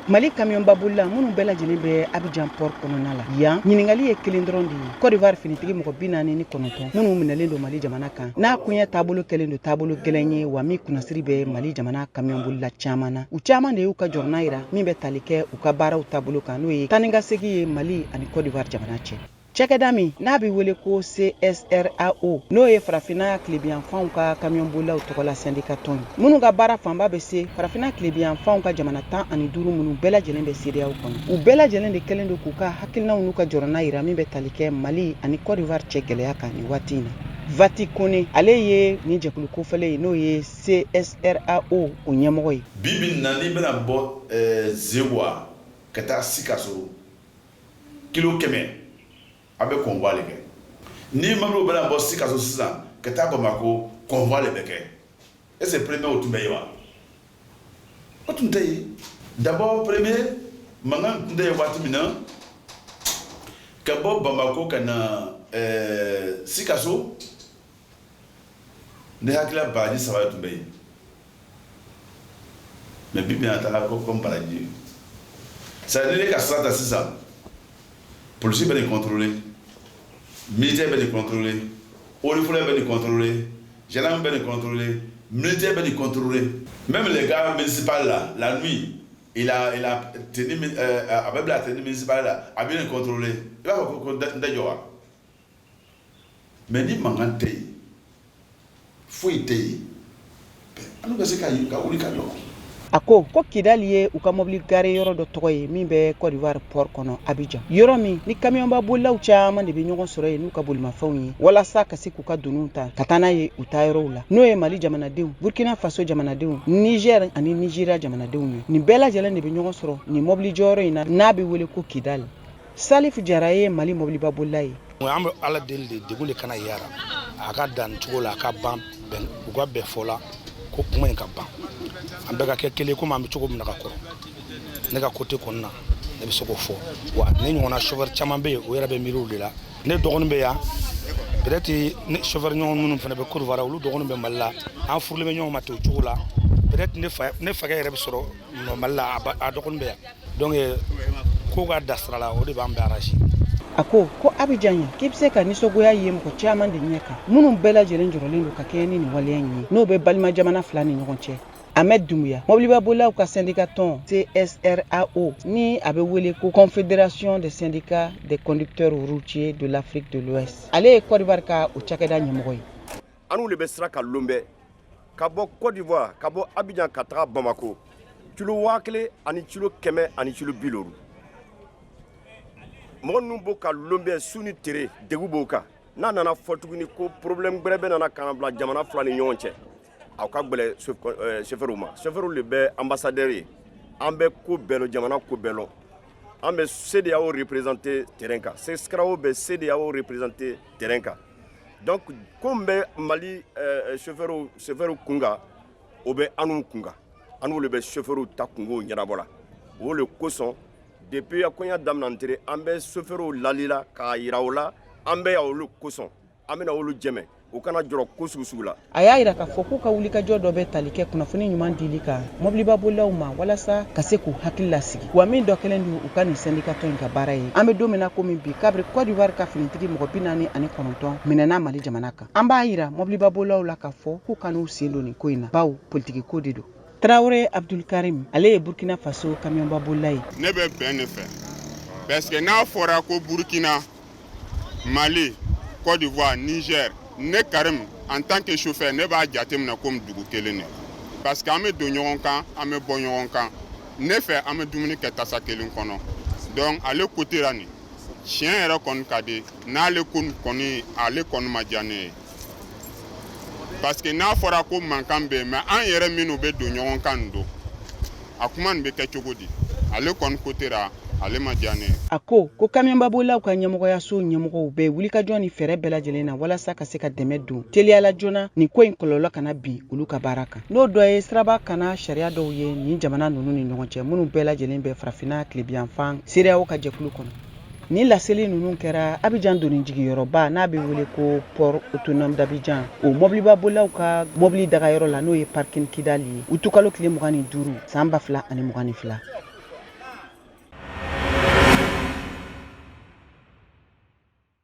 Mali camion baboula munu bela jeni be Abidjan port kɔnɔna la yan ɲiningali ye kelen dɔrɔn de ye Côte d'Ivoire finitigi mɔgɔ 49 munu minɛlen do Mali jamana kan n'a kunya taabolo kelen do taabolo gɛlɛn ye wa min kunnasiri be Mali jamana camion bolila caman na u caman de y'u ka jɔrɔna yira min bɛ tali kɛ u ka baaraw taabolo kan n'o ye tanikasegi ye Mali ani Côte d'Ivoire jamana cɛ. Cɛkɛda min n'a bɛ wele ko CSRAO n'o ye farafina kilebiyanfanw ka camion bolilaw tɔgɔla syndicat tɔn ye minnu ka baara fanba bɛ se farafina kilebiyanfanw ka jamana 15 minnu bɛɛ lajɛlen bɛ CEDEAO kɔnɔ u bɛɛ lajɛlen de kɛlen do k'u ka hakilinaw n'u ka jɔrɔna yira min bɛ tali kɛ Mali ani Côte d'Ivoire cɛ gɛlɛya kan nin waati in na. Vati Kone ale ye ni jɛkulu kofɔlen ye n'o ye CSRAO o ɲɛmɔgɔ ye. Bibi na ni bɛna bɔ Zewa ka taa Sikaso kilo 100 abe convoi le kɛ ni mamlo bɛna bɔ Sikaso sisan ka taa Bamako convoi le bɛ kɛ est ce premier o tun bɛ ye wa o tun tɛ ye d'abord premier mankan tun tɛ ye waati min na ka bɔ Bamako ka na Sikaso ne hakila baraji 3 tun bɛ ye mais bibi na taga ko comme baraji ça veut dire ka sira ta sisan policiers bɛ contrôler, militaires bɛ contrôler, orifolaires bɛ contrôler, gendarmes bɛ contrôler, militaires bɛ contrôler. Même les gars municipaux là, la nuit, il a tenu avec la tenue municipale là, a bien contrôlé. Il va ko mais ni mangan tey, foyi tey. Anu bɛ se ka wuli ka dɔn. A ko Kidali ye u ka mobili gare yɔrɔ dɔ tɔgɔ ye min bɛ Côte d'Ivoire port kɔnɔ Abidjan. Yɔrɔ min ni camion ba bolilaw caman de bɛ ɲɔgɔn sɔrɔ ye n'u ka bolimafɛnw ye walasa ka se k'u ka doniw ta ka taa n'a ye u taa yɔrɔw la n'o ye Mali jamanadenw, Burkina Faso jamanadenw, Niger ani Nigeria jamanadenw ye. Nin bɛɛ lajɛlen de bɛ ɲɔgɔn sɔrɔ nin mobili jɔyɔrɔ in na n'a bɛ wele ko Kidali. Salif Jara ye Mali mobili ba bolila ye. An bɛ Ala deli de degun de kana yara a ka dan cogo la a ka ban u ka bɛn fɔ la ko kuma in ka ban an bɛɛ ka kɛ kelen komi an bɛ cogo min na ka kɔrɔ ne ka côté kɔnɔna na ne bɛ se k'o fɔ wa ne ɲɔgɔnna chauffeur caman bɛ yen o yɛrɛ bɛ miiriw de la ne dɔgɔnin bɛ yan peut-être ne chauffeur ɲɔgɔn minnu fana bɛ Côte d'Ivoire olu dɔgɔnin bɛ Mali la an furulen bɛ ɲɔgɔn ma ten o cogo la peut-être ne fakɛ yɛrɛ bɛ sɔrɔ Mali la a dɔgɔnin bɛ yan donc ko ka da sira la o de b'an bɛɛ arranger. A ko Abidjan ya k'i bɛ se ka nisɔngoya ye mɔgɔ caman de ɲɛ kan minnu bɛɛ lajɛlen jɔrɔlen do ka kɛɲɛ ni nin waleya in ye n'o bɛ balima jamana fila ni ɲɔgɔn cɛ. Ahmed Doumbouya mobiliba bolilaw ka syndicat tɔn CSRAO ni a bɛ wele ko Confédération des syndicats des conducteurs routiers de l'Afrique de l'Ouest ale ye Côte d'Ivoire ka o cakɛda ɲɛmɔgɔ ye. Anu le bɛ sira ka lombe ka bɔ Côte d'Ivoire ka bɔ Abidjan ka taga Bamako kilo 1000 ani kilo 100 ani kilo 50. Mɔgɔ ninnu b'o ka lombe su ni tere degu b'o kan n'a nana fɔ tuguni ko problème gbɛrɛ bɛ nana kana bila jamana fila ni ɲɔgɔn cɛ aw ka gbɛlɛ chauffeur ma chauffeur le bɛ ambassadeur ye an bɛ ko bɛɛ lɔ jamana ko bɛɛ lɔ an bɛ CEDEAO représenter terrain kan CSRAO bɛ CEDEAO représenter terrain kan donc ko n bɛ Mali chauffeur kunga o bɛ anu kunga anu le bɛ chauffeur ta kungo ɲɛnabɔ la o le kosɔn depuis a koɲa daminantere an bɛ chauffeur lalila k'a yira o la an bɛ olu kosɔn an bɛna olu jɛmɛ u kana jɔrɔ ko sugu la. A y'a yira k'a fɔ k'u ka wulikajɔ dɔ bɛ tali kɛ kunnafoni ɲuman dili kan mobiliba bolilaw ma walasa ka se k'u hakili lasigi wa min dɔ kɛlen do u ka nin syndicat tɔn in ka baara ye an bɛ don min na komi bi kabiri Côte d'Ivoire ka finitigi mɔgɔ 49 minɛna Mali jamana kan an b'a yira mobiliba bolilaw la k'a fɔ k'u ka n'u sen don nin ko in na bawo politiki ko de do. Traoré Abdul Karim ale ye Burkina Faso camionba bolila ye. Ne bɛ bɛn ne fɛ parce que n'a fɔra ko Burkina, Mali, Côte d'Ivoire, Niger ne Karim en tant que chauffeur ne b'a jateminɛ comme dugu kelen de parce que an bɛ don ɲɔgɔn kan an bɛ bɔ ɲɔgɔn kan ne fɛ an bɛ dumuni kɛ tasa kelen kɔnɔ donc ale côté la nin tiɲɛ yɛrɛ kɔni ka di n'ale ko kɔni ale kɔni ma diya ne ye parce que n'a fɔra ko mankan bɛ yen mais an yɛrɛ minnu bɛ don ɲɔgɔn kan nin don a kuma nin bɛ kɛ cogo di ale kɔni côté la ale ma diya ne ye. A ko camionba bolilaw ka ɲɛmɔgɔyaso ɲɛmɔgɔw bɛ wulikajɔ ni fɛɛrɛ bɛɛ lajɛlen na walasa ka se ka dɛmɛ don teliyala joona nin ko in kɔlɔlɔ kana bin olu ka baara kan n'o dɔ ye siraba kana sariya dɔw ye nin jamana ninnu ni ɲɔgɔn cɛ minnu bɛɛ lajɛlen bɛ farafina kilebiyanfan CEDEAO ka jɛkulu kɔnɔ. Ni laseli ninnu kɛra Abidjan doni jigiyɔrɔba n'a bɛ wele ko Port Autonome d'Abidjan o mobiliba bolilaw ka mobili dagayɔrɔ la n'o ye parking Kidali ye u tukalo tile 25 san 2022.